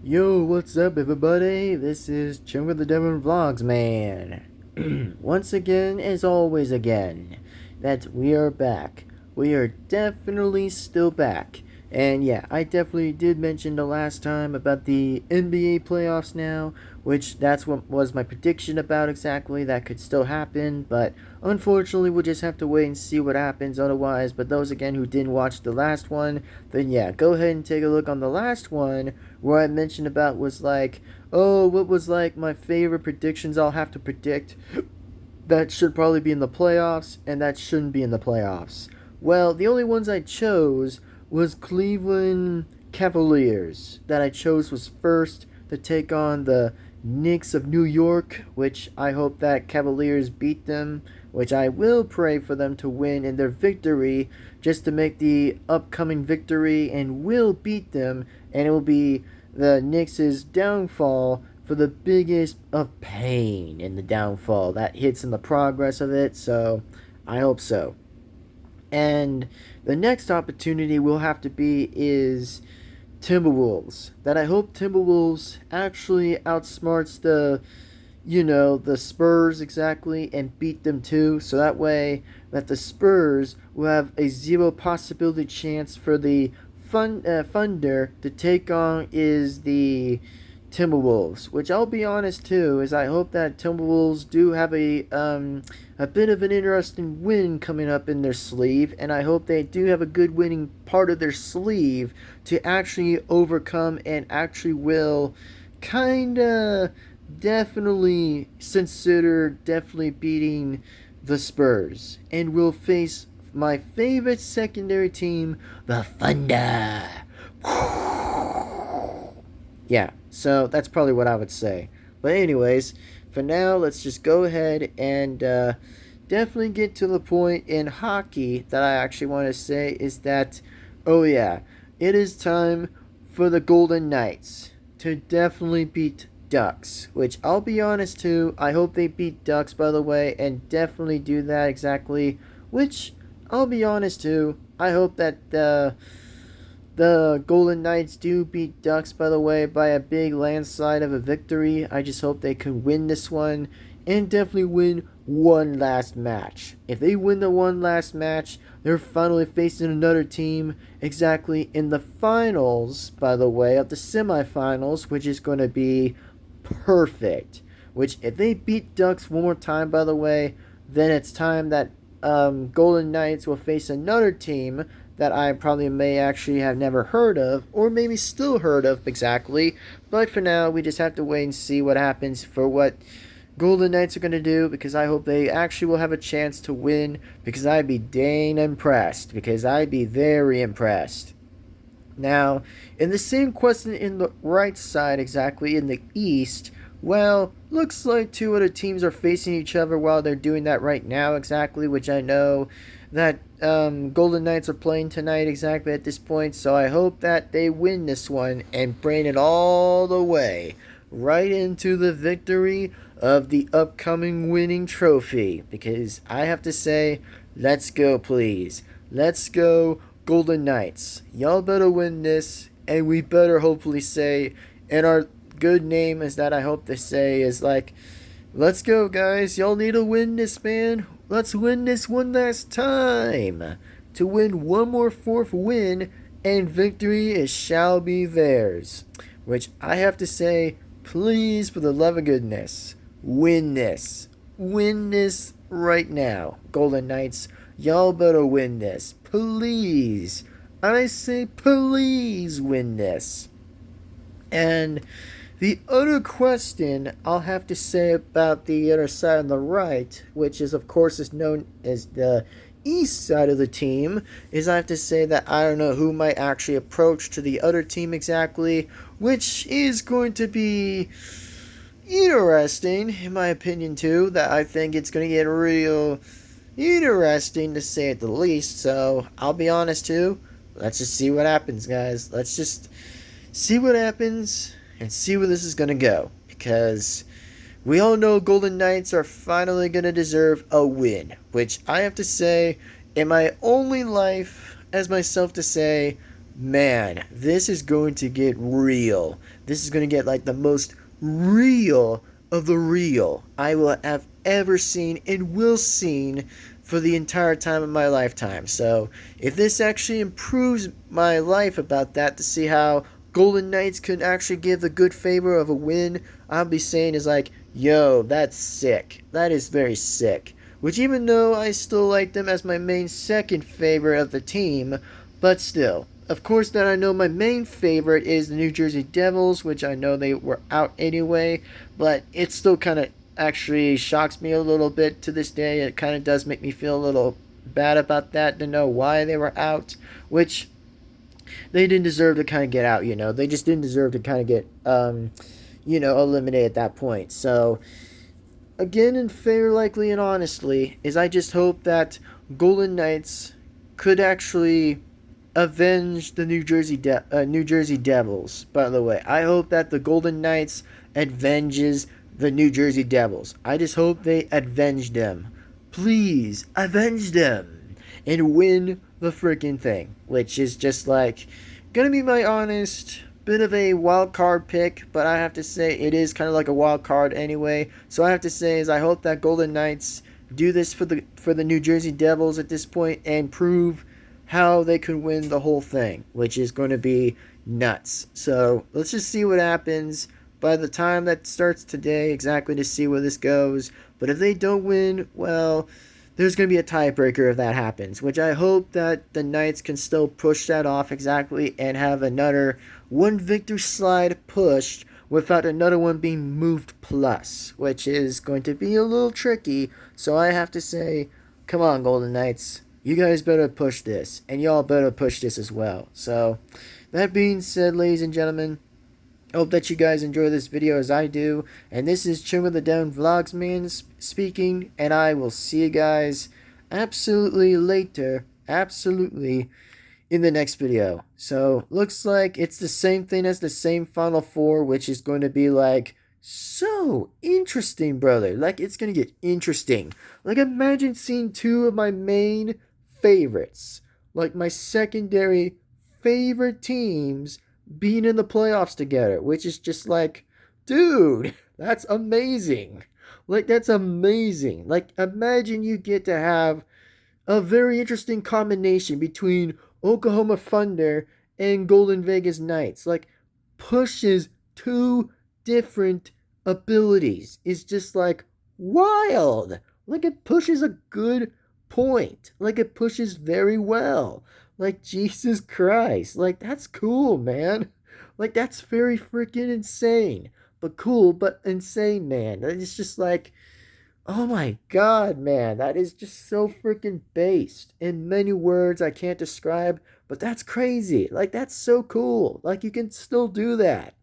Yo, what's up, everybody? This is Chum with the Devin-Vlogs, man. Once again, as always again, that we are back. We are definitely still back. And yeah, I definitely did mention the last time about the NBA playoffs now, which that's what was my prediction about exactly. That could still happen, but unfortunately, we'll just have to wait and see what happens otherwise. But those again who didn't watch the last one, then yeah, go ahead and take a look on the last one where I mentioned about was like, oh, what was like my favorite predictions I'll have to predict that should probably be in the playoffs and that shouldn't be in the playoffs. Well, the only ones I chose was Cleveland Cavaliers. That I chose was first to take on the Knicks of New York, which I hope that Cavaliers beat them, which I will pray for them to win in their victory just to make the upcoming victory and will beat them, and it will be the Knicks' downfall for the biggest of pain in the downfall that hits in the progress of it, so I hope so. And the next opportunity will have to be is Timberwolves. That I hope Timberwolves actually outsmarts the Spurs exactly and beat them too. So that way that the Spurs will have a zero possibility chance for the Thunder to take on is the Timberwolves, which I'll be honest too, is I hope that Timberwolves do have a bit of an interesting win coming up in their sleeve, and I hope they do have a good winning part of their sleeve to actually overcome and actually will kinda definitely consider definitely beating the Spurs and will face my favorite secondary team, the Thunder. Yeah, so that's probably what I would say. But anyways, for now, let's just go ahead and definitely get to the point in hockey that I actually want to say is that, oh yeah, it is time for the Golden Knights to definitely beat Ducks, which I'll be honest too, I hope they beat Ducks by the way, and definitely do that exactly, which I'll be honest too, I hope that the Golden Knights do beat Ducks, by the way, by a big landslide of a victory. I just hope they can win this one and definitely win one last match. If they win the one last match, they're finally facing another team exactly in the finals, by the way, of the semifinals, which is going to be perfect. Which, if they beat Ducks one more time, by the way, then it's time that Golden Knights will face another team that I probably may actually have never heard of, or maybe still heard of exactly. But for now, we just have to wait and see what happens for what Golden Knights are going to do, because I hope they actually will have a chance to win, because I'd be dang impressed, because I'd be very impressed. Now, in the same question in the right side exactly, in the East, well, looks like two other teams are facing each other while they're doing that right now exactly, which I know that Golden Knights are playing tonight exactly at this point, so I hope that they win this one and bring it all the way right into the victory of the upcoming winning trophy, because I have to say, let's go please. Let's go Golden Knights. Y'all better win this, and we better hopefully say, and our good name is that I hope to say is like, let's go guys, y'all need to win this, man. Let's win this one last time to win one more fourth win, and victory is shall be theirs. Which I have to say, please, for the love of goodness, win this. Win this right now, Golden Knights. Y'all better win this. Please. I say please win this. And the other question I'll have to say about the other side on the right, which is of course is known as the east side of the team, is I have to say that I don't know who might actually approach to the other team exactly, which is going to be interesting in my opinion too, that I think it's going to get real interesting to say at the least. So I'll be honest too, let's just see what happens guys. Let's just see what happens and see where this is going to go, because we all know Golden Knights are finally going to deserve a win, which I have to say, in my only life as myself to say, man, this is going to get real. This is going to get like the most real of the real I will have ever seen and will seen for the entire time of my lifetime. So, if this actually improves my life about that to see how Golden Knights could actually give the good favor of a win, I'll be saying is like, yo, that's sick. That is very sick. Which, even though I still like them as my main second favorite of the team, but still, of course, that I know my main favorite is the New Jersey Devils, which I know they were out anyway, but it still kind of actually shocks me a little bit to this day. It kind of does make me feel a little bad about that to know why they were out, which they didn't deserve to kind of get out, you know. They just didn't deserve to kind of get, eliminated at that point. So, again, and fair, likely, and honestly, is I just hope that Golden Knights could actually avenge the New Jersey Devils. By the way, I hope that the Golden Knights avenges the New Jersey Devils. I just hope they avenge them. Please avenge them and win the freaking thing, which is just like gonna be my honest bit of a wild card pick, but I have to say it is kind of like a wild card anyway. So I have to say is I hope that Golden Knights do this for the New Jersey Devils at this point and prove how they could win the whole thing, which is going to be nuts. So let's just see what happens by the time that starts today, exactly to see where this goes. But if they don't win, well, there's going to be a tiebreaker if that happens, which I hope that the Knights can still push that off exactly and have another one victory slide pushed without another one being moved plus, which is going to be a little tricky. So I have to say, come on, Golden Knights. You guys better push this, and y'all better push this as well. So, that being said, ladies and gentlemen, I hope that you guys enjoy this video as I do. And this is Chung of the Devin-Vlogs man speaking, and I will see you guys absolutely later, absolutely, in the next video. So, looks like it's the same thing as the same Final Four, which is going to be like, so interesting, brother. Like, it's going to get interesting. Like, imagine seeing two of my main favorites, like my secondary favorite teams, being in the playoffs together, which is just like, dude, that's amazing. Like, that's amazing. Like, imagine you get to have a very interesting combination between Oklahoma Thunder and Golden Vegas Knights. Like, pushes two different abilities. Is just like wild. Like, it pushes a good point. Like, it pushes very well. Like, Jesus Christ. Like, that's cool, man. Like, that's very freaking insane. But cool, but insane, man. It's just like, oh my god, man. That is just so freaking based. In many words I can't describe, but that's crazy. Like, that's so cool. Like, you can still do that.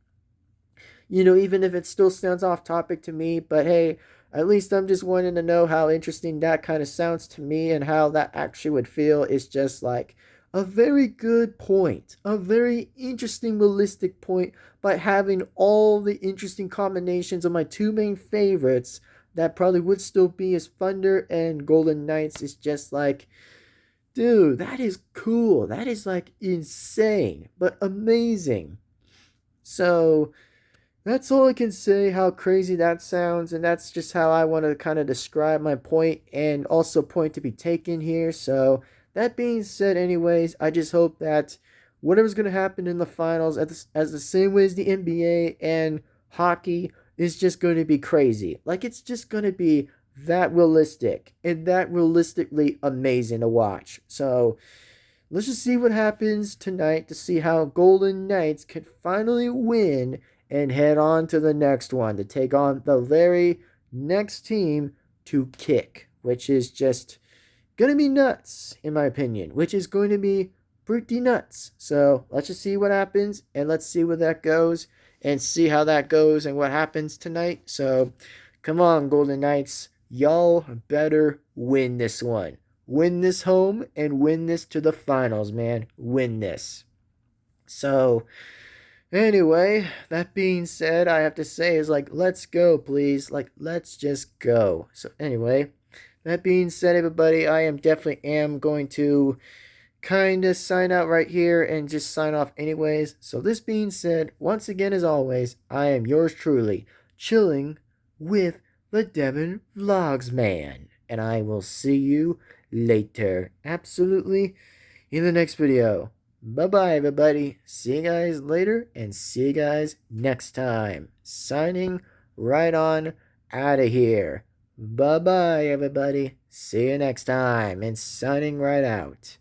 You know, even if it still sounds off topic to me, but hey, at least I'm just wanting to know how interesting that kind of sounds to me and how that actually would feel. Is just like a very good point, a very interesting, realistic point by having all the interesting combinations of my two main favorites that probably would still be as Thunder and Golden Knights. Is just like, dude, that is cool. That is like insane, but amazing. So, that's all I can say, how crazy that sounds, and that's just how I want to kind of describe my point and also point to be taken here. So, that being said, anyways, I just hope that whatever's going to happen in the finals, as the same way as the NBA and hockey, is just going to be crazy. Like, it's just going to be that realistic and that realistically amazing to watch. So, let's just see what happens tonight to see how Golden Knights can finally win and head on to the next one to take on the very next team to kick, which is just going to be nuts, in my opinion, which is going to be pretty nuts. So let's just see what happens, and let's see where that goes, and see how that goes and what happens tonight. So come on, Golden Knights. Y'all better win this one. Win this home and win this to the finals, man. Win this. So, anyway, that being said, I have to say is like, let's go, please. Like, let's just go. So, anyway, that being said, everybody, I am definitely going to kind of sign out right here and just sign off anyways. So this being said, once again as always, I am yours truly, chilling with the Devin-Vlogs man. And I will see you later. Absolutely in the next video. Bye-bye, everybody. See you guys later and see you guys next time. Signing right on out of here. Bye-bye, everybody. See you next time and signing right out.